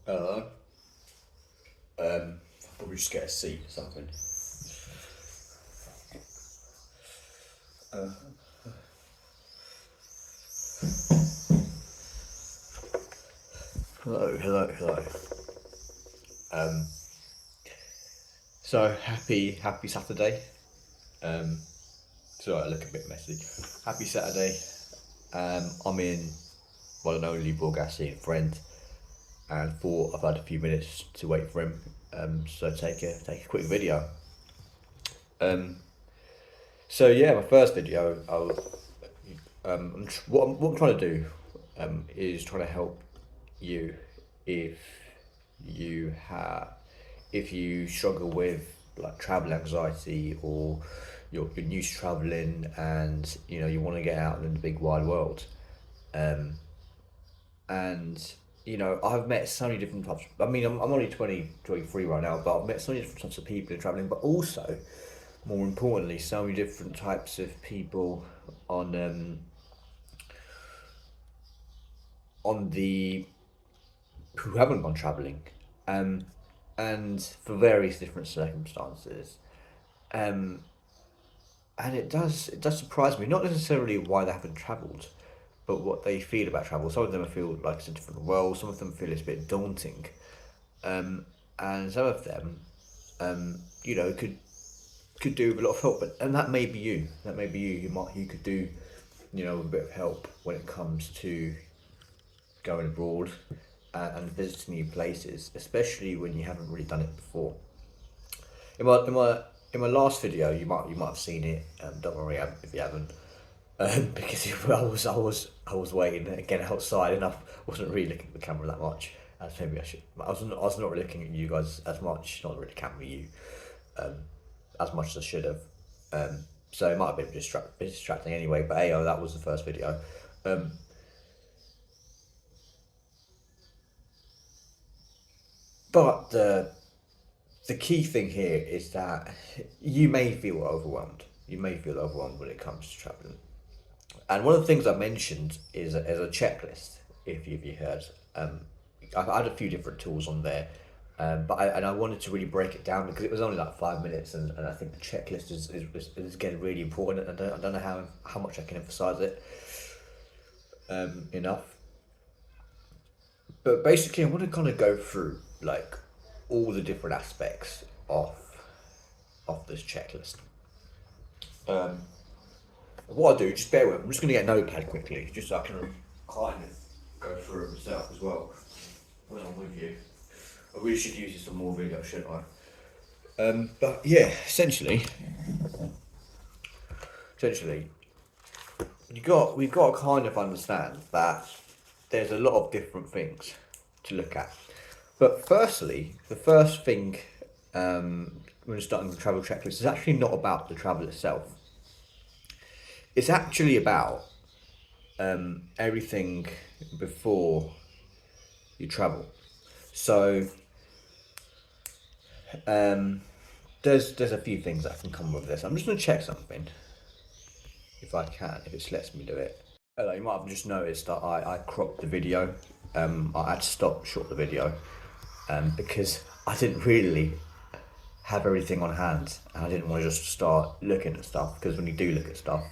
Hello. I'll probably just get a seat or something. Uh, hello. Um, so happy Saturday. Um, sorry, I look a bit messy. Happy Saturday. I'm in one and only Borgassi and friend, and thought I've had a few minutes to wait for him. So take a quick video. Um, so yeah, my first video. What I'm trying to do, is trying to help you if you have if you struggle with like travel anxiety, or you're new to traveling, and you want to get out in the big wide world. And I've met so many different types. I mean, I'm only 23 right now, but I've met so many different types of people in traveling, but also, more importantly, so many different types of people on on the who haven't gone travelling, um, and for various different circumstances. Um, and it does surprise me, not necessarily why they haven't travelled, but what they feel about travel. Some of them feel like it's a different world. Some of them feel it's a bit daunting, and some of them, could do with a lot of help. But and that may be you. That may be you. You could do, a bit of help when it comes to going abroad, and visiting new places, especially when you haven't really done it before. In my last video, you might have seen it. Don't worry if you haven't, because I was waiting again outside, and I wasn't really looking at the camera that much as maybe I should. I was not really looking at you guys as much, not really camera you, um, as much as I should have. So it might have been distracting anyway. But hey, that was the first video. Um, but the key thing here is that you may feel overwhelmed. You may feel overwhelmed when it comes to traveling. And one of the things I mentioned is a checklist. If you heard, I've had a few different tools on there, but I wanted to really break it down because it was only like 5 minutes, and I think the checklist is getting really important. And I don't know how much I can emphasize it enough. But basically, I want to kind of go through like all the different aspects of this checklist. Um, what I do, just bear with me. I'm just going to get a notepad quickly, just so I can kind of go through it myself as well when I'm with you. I really should use this on more video, shouldn't I? But yeah, essentially, we've got to kind of understand that there's a lot of different things to look at. But firstly, the first thing, when you're starting the travel checklist, is actually not about the travel itself. It's actually about everything before you travel. So um, there's a few things that can come with this. I'm just going to check something, if I can, if it lets me do it. Hello, you might have just noticed that I cropped the video. I had to stop short the video, because I didn't really have everything on hand, and I didn't want to just start looking at stuff, because when you do look at stuff,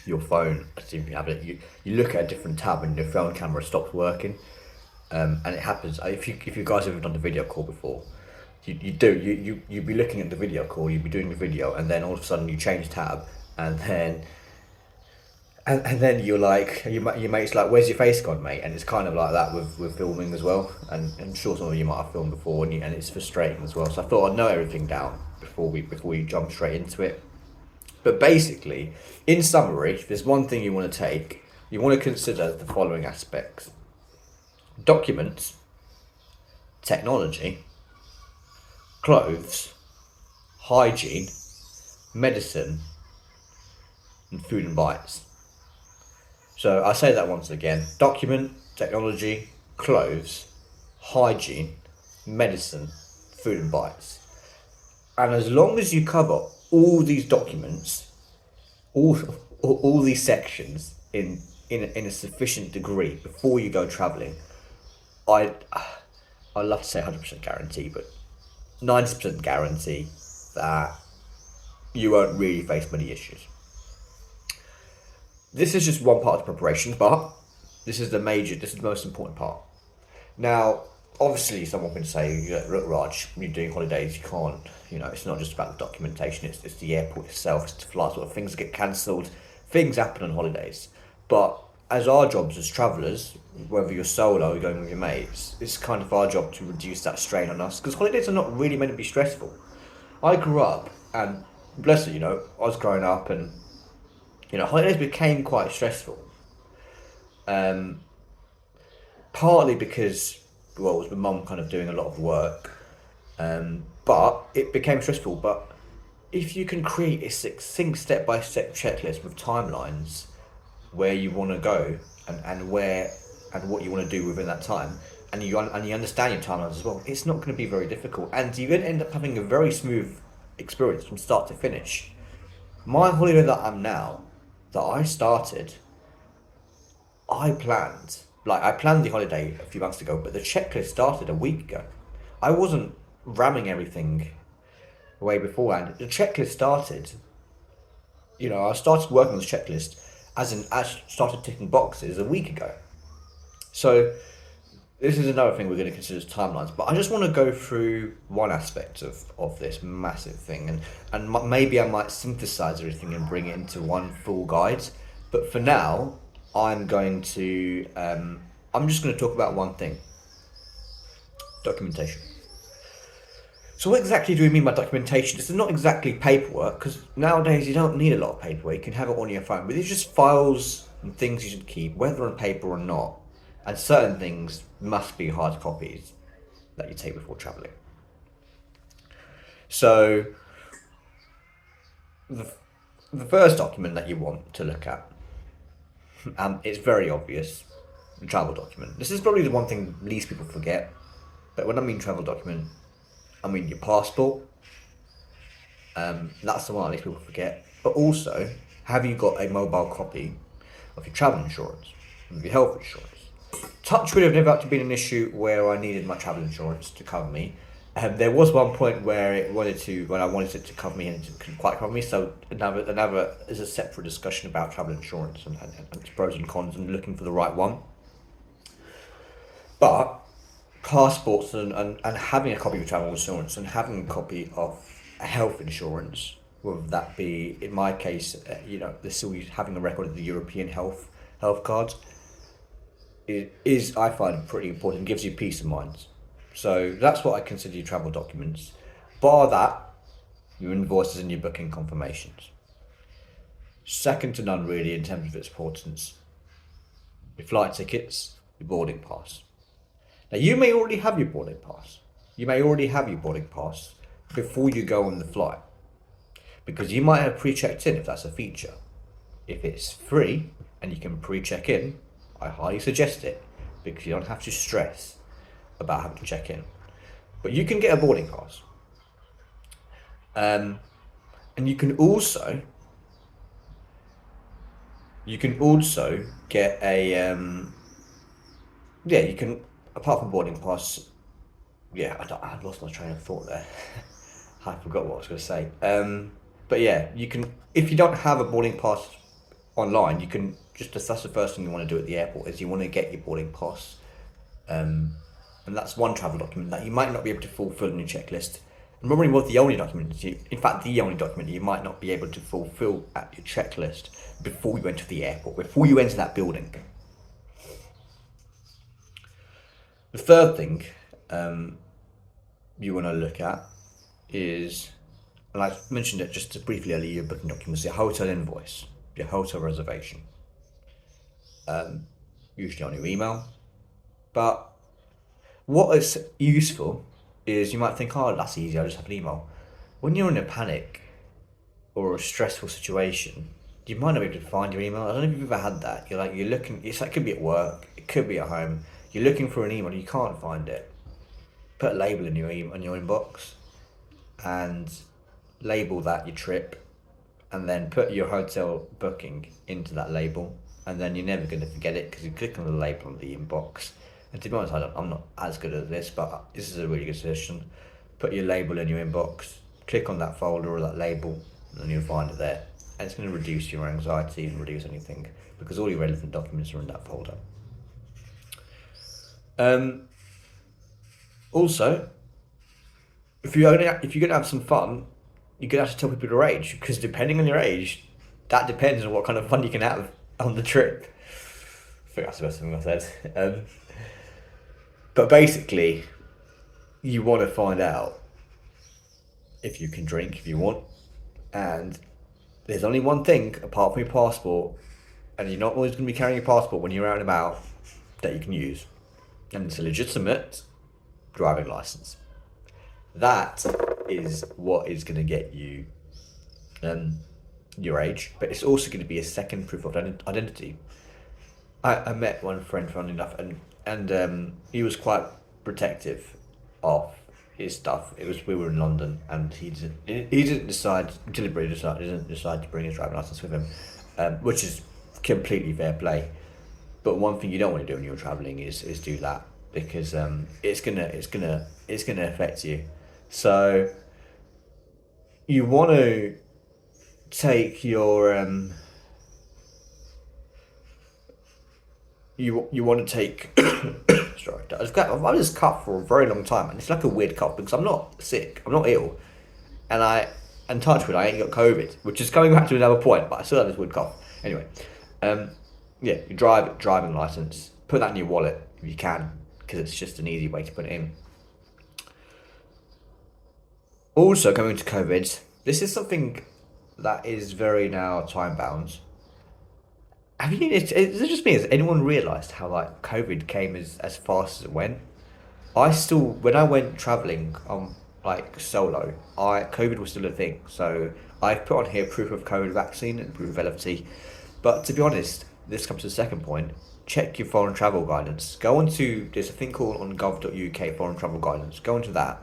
your phone, as if you have it, you look at a different tab and your phone camera stops working. And it happens if you guys have done the video call before. You'd be looking at the video call, you'd be doing the video, and then all of a sudden you change tab, and then you're like, your mate's like, "Where's your face gone, mate?" And it's kind of like that with filming as well. And I'm sure some of you might have filmed before, and it's frustrating as well. So I thought I'd note everything down before we jump straight into it. But basically, in summary, if there's one thing you want to take, you want to consider the following aspects: documents, technology, clothes, hygiene, medicine, and food and bites. So I say that once again: document, technology, clothes, hygiene, medicine, food and bites. And as long as you cover all these documents, all all these sections in a sufficient degree before you go travelling, I I'd love to say 100% guarantee, but 90% guarantee that you won't really face many issues. This is just one part of the preparation, but this is the most important part. Now, obviously, someone can say, look, Raj, when you're doing holidays, you can't, it's not just about the documentation, it's the airport itself, it's the flights, sort of things get cancelled, things happen on holidays. But as our jobs as travellers, whether you're solo or you're going with your mates, it's kind of our job to reduce that strain on us, because holidays are not really meant to be stressful. I grew up, and bless it, I was growing up, and, holidays became quite stressful. Partly because, well, it was my mum kind of doing a lot of work, but it became stressful. But if you can create a succinct step-by-step checklist with timelines where you want to go and where and what you want to do within that time, and you understand your timelines as well, it's not going to be very difficult, and you're going to end up having a very smooth experience from start to finish. My holiday that I'm now, that I started, I planned the holiday a few months ago, but the checklist started a week ago. I wasn't ramming everything way beforehand. The checklist started. I started working on the checklist I started ticking boxes a week ago. So this is another thing we're going to consider as timelines. But I just want to go through one aspect of this massive thing, and maybe I might synthesize everything and bring it into one full guide. But for now, I'm just going to talk about one thing: documentation. So what exactly do we mean by documentation? This is not exactly paperwork, because nowadays you don't need a lot of paperwork. You can have it on your phone, but it's just files and things you should keep, whether on paper or not. And certain things must be hard copies that you take before traveling. So the first document that you want to look at, it's very obvious, the travel document. This is probably the one thing least people forget. But when I mean travel document, I mean your passport. That's the one at least people forget. But also, have you got a mobile copy of your travel insurance, of your health insurance? Touch wood have never actually been an issue where I needed my travel insurance to cover me. There was one point where when I wanted it to cover me, and it couldn't quite cover me. So another is a separate discussion about travel insurance and its pros and cons and looking for the right one. But passports and having a copy of travel insurance and having a copy of a health insurance, whether that be, in my case, they're still having a record of the European health cards, is I find pretty important. It gives you peace of mind. So that's what I consider your travel documents. Bar that, your invoices and your booking confirmations. Second to none really in terms of its importance, your flight tickets, your boarding pass. Now you may already have your boarding pass. Before you go on the flight, because you might have pre-checked in if that's a feature. If it's free and you can pre-check in, I highly suggest it, because you don't have to stress about having to check in. But you can get a boarding pass. And you can also get a you can, apart from boarding pass, I lost my train of thought there. I forgot what I was going to say. But yeah, you can, if you don't have a boarding pass online, you can just, that's the first thing you want to do at the airport, is you want to get your boarding pass. And that's one travel document that you might not be able to fulfill in your checklist. And probably the only document you might not be able to fulfill at your checklist before you enter the airport, before you enter that building. The third thing you want to look at is, and I mentioned it just briefly earlier, your booking documents, your hotel invoice, your hotel reservation. Usually on your email. But what is useful is, you might think, oh, that's easy, I'll just have an email. When you're in a panic or a stressful situation, you might not be able to find your email. I don't know if you've ever had that. You're looking, it could be at work, it could be at home. You're looking for an email, you can't find it. Put a label in your email, on your inbox, and label that your trip, and then put your hotel booking into that label, and then you're never going to forget it, because you click on the label on the inbox, And to be honest, I'm not as good at this, but this is a really good suggestion. Put your label in your inbox, click on that folder or that label, and you'll find it there. And it's going to reduce your anxiety and reduce anything because all your relevant documents are in that folder. Also, if you're gonna have some fun, you're gonna have to tell people your age because depending on your age, that depends on what kind of fun you can have on the trip. I think that's the best thing I said. But basically, you want to find out if you can drink if you want, and there's only one thing apart from your passport, and you're not always going to be carrying your passport when you're out and about that you can use, and it's a legitimate driving license. That is what is going to get you your age, but it's also going to be a second proof of identity. I met one friend, funny enough, and he was quite protective of his stuff. We were in London, and he didn't decide deliberately didn't decide to bring his driving license with him, which is completely fair play. But one thing you don't want to do when you're traveling is do that because it's gonna affect you. So you want to take your you want to take sorry, I've had this cough for a very long time, and it's like a weird cough because I'm not sick, I'm not ill, and touch wood, I ain't got COVID, which is coming back to another point, but I still have this weird cough. Anyway, yeah, your driving license, put that in your wallet if you can, because it's just an easy way to put it in. Also, coming to COVID, this is something that is very now time bound. Have you? Is it just me? Has anyone realised how like COVID came as fast as it went? When I went travelling like solo, COVID was still a thing. So I put on here proof of COVID vaccine and proof of LFT. But to be honest, this comes to the second point. Check your foreign travel guidance. There's a thing called on gov.uk foreign travel guidance. Go into that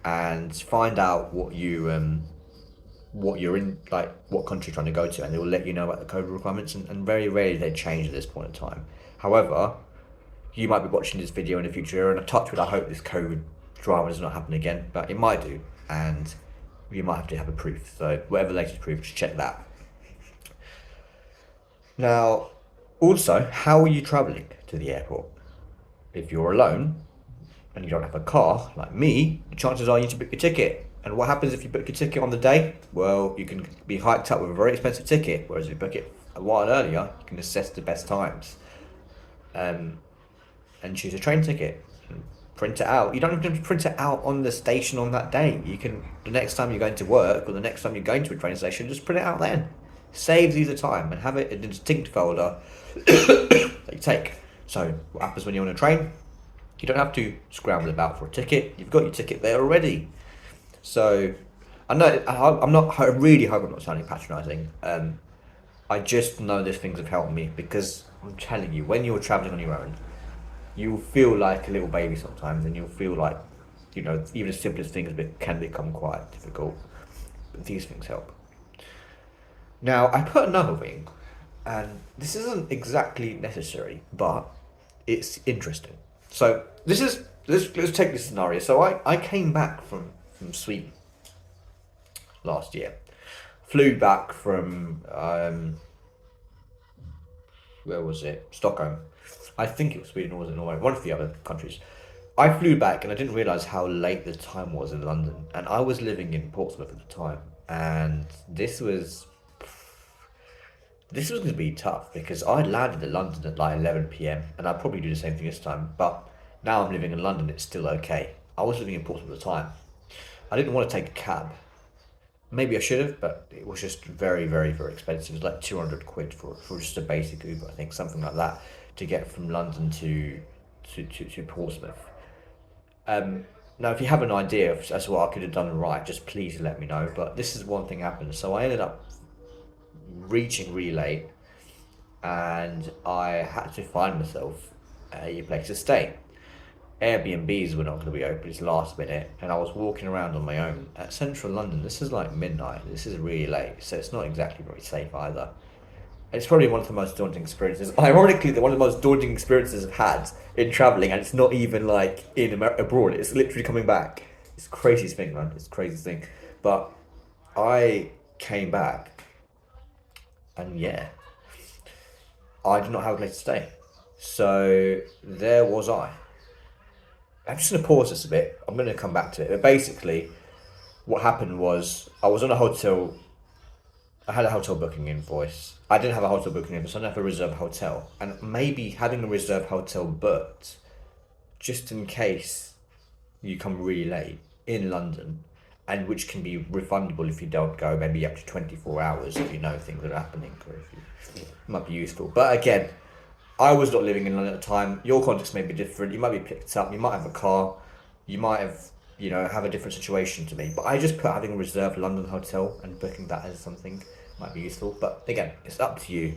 and find out what you're in, like what country you're trying to go to, and they will let you know about the COVID requirements, and very rarely they change at this point in time. However, you might be watching this video in the future, and I touch wood, I hope this COVID drama does not happen again, but it might do, and you might have to have a proof. So whatever the latest proof, just check that. Now, also, how are you travelling to the airport? If you're alone and you don't have a car, like me, the chances are you need to book your ticket. And what happens if you book your ticket on the day? Well, you can be hiked up with a very expensive ticket, whereas if you book it a while earlier, you can assess the best times. And choose a train ticket. And print it out. You don't have to print it out on the station on that day. You can, the next time you're going to work or the next time you're going to a train station, just print it out then. Saves you the time and have it in a distinct folder that you take. So what happens when you're on a train? You don't have to scramble about for a ticket. You've got your ticket there already. So I really hope I'm not sounding patronising. I just know these things have helped me because I'm telling you, when you're travelling on your own, you'll feel like a little baby sometimes, and you'll feel like, even the simplest things can become quite difficult. But these things help. Now, I put another thing, and this isn't exactly necessary, but it's interesting. So let's take this scenario. So I came back from Sweden last year. Flew back from where was it? Stockholm. I think it was Sweden, or was it Norway? One of the other countries. I flew back and I didn't realise how late the time was in London. And I was living in Portsmouth at the time. And this was going to be tough because I landed in London at like 11 p.m. and I'd probably do the same thing this time. But now I'm living in London, it's still okay. I was living in Portsmouth at the time. I didn't want to take a cab. Maybe I should have, but it was just very, very, very expensive. It was like 200 quid for just a basic Uber, I think, something like that, to get from London to Portsmouth. Now, if you have an idea as to what I could have done right, just please let me know. But this is one thing happened. So I ended up reaching really late, and I had to find myself a place to stay. Airbnbs were not going to be open, it's last minute, and I was walking around on my own at central London. This is like midnight, this is really late, so it's not exactly very safe either. It's probably one of the most daunting experiences. Ironically, one of the most daunting experiences I've had in traveling, and it's not even like in abroad. It's literally coming back. It's the craziest thing, man. It's the craziest thing. But I came back, and yeah, I did not have a place to stay. So there was I. I'm just gonna pause this a bit. I'm gonna come back to it. But basically, what happened was I was on a hotel. I had a hotel booking invoice. I didn't have a hotel booking invoice. I didn't have a reserved hotel, and maybe having a reserved hotel booked, just in case you come really late in London, and which can be refundable if you don't go, maybe up to 24 hours if you know things are happening, or if you, it might be useful. But again, I was not living in London at the time. Your context may be different. You might be picked up. You might have a car. You might have, have a different situation to me. But I just put having a reserved London hotel and booking that as something might be useful. But again, it's up to you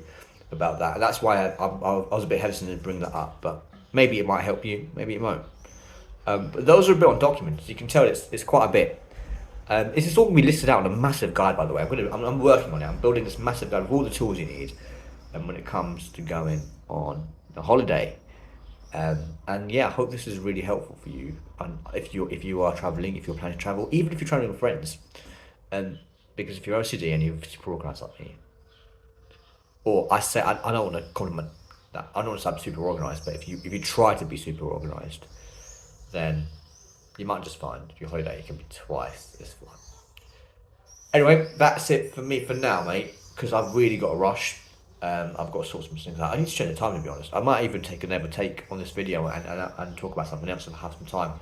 about that. And that's why I was a bit hesitant to bring that up. But maybe it might help you. Maybe it won't. But those are a bit on documents. You can tell it's quite a bit. This is all going to be listed out on a massive guide, by the way. I'm working on it. I'm building this massive guide with all the tools you need. And when it comes to going on the holiday, and yeah, I hope this is really helpful for you. And if you are traveling, if you're planning to travel, even if you're traveling with friends, because if you're OCD and you're super organised like me, or I say I don't want to compliment that. I don't want to say I'm super organised, but if you try to be super organised, then you might just find your holiday can be twice as fun. Anyway, that's it for me for now, mate. Because I've really got a rush. I've got to sort some things out. I need to check the time, to be honest. I might even take another take on this video and talk about something else and have some time.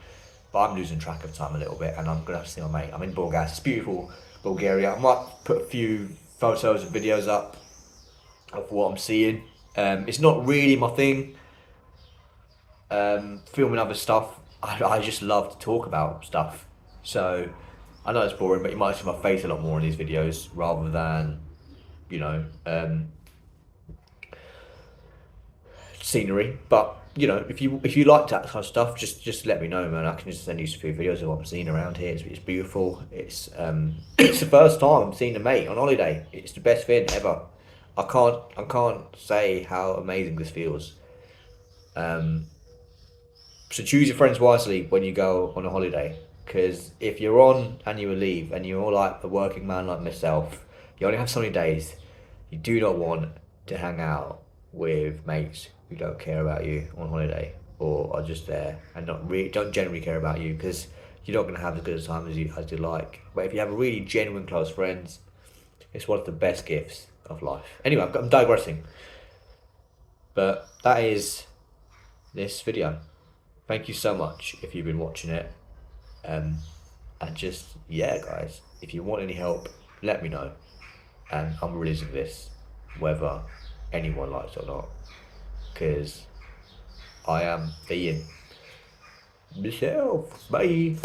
But I'm losing track of time a little bit, and I'm gonna have to see my mate. I'm in Burgas. It's beautiful Bulgaria. I might put a few photos and videos up of what I'm seeing. It's not really my thing. Filming other stuff. I just love to talk about stuff. So I know it's boring, but you might see my face a lot more in these videos rather than, scenery. But if you like that kind of stuff, just let me know, man. I can just send you a few videos of what I'm seeing around here. It's beautiful. It's it's the first time I'm seeing a mate on holiday. It's the best thing ever. I can't say how amazing this feels. So choose your friends wisely when you go on a holiday, because if you're on annual leave and you're like a working man like myself, you only have so many days. You do not want to hang out with mates who don't care about you on holiday or are just there and don't generally care about you, because you're not going to have as good a time as you like. But if you have really genuine close friends, it's one of the best gifts of life. Anyway, I'm digressing, but that is this video. Thank you so much if you've been watching it. And just, yeah, guys, if you want any help, let me know. And I'm releasing this whether anyone likes it or not, because I am being myself. Bye.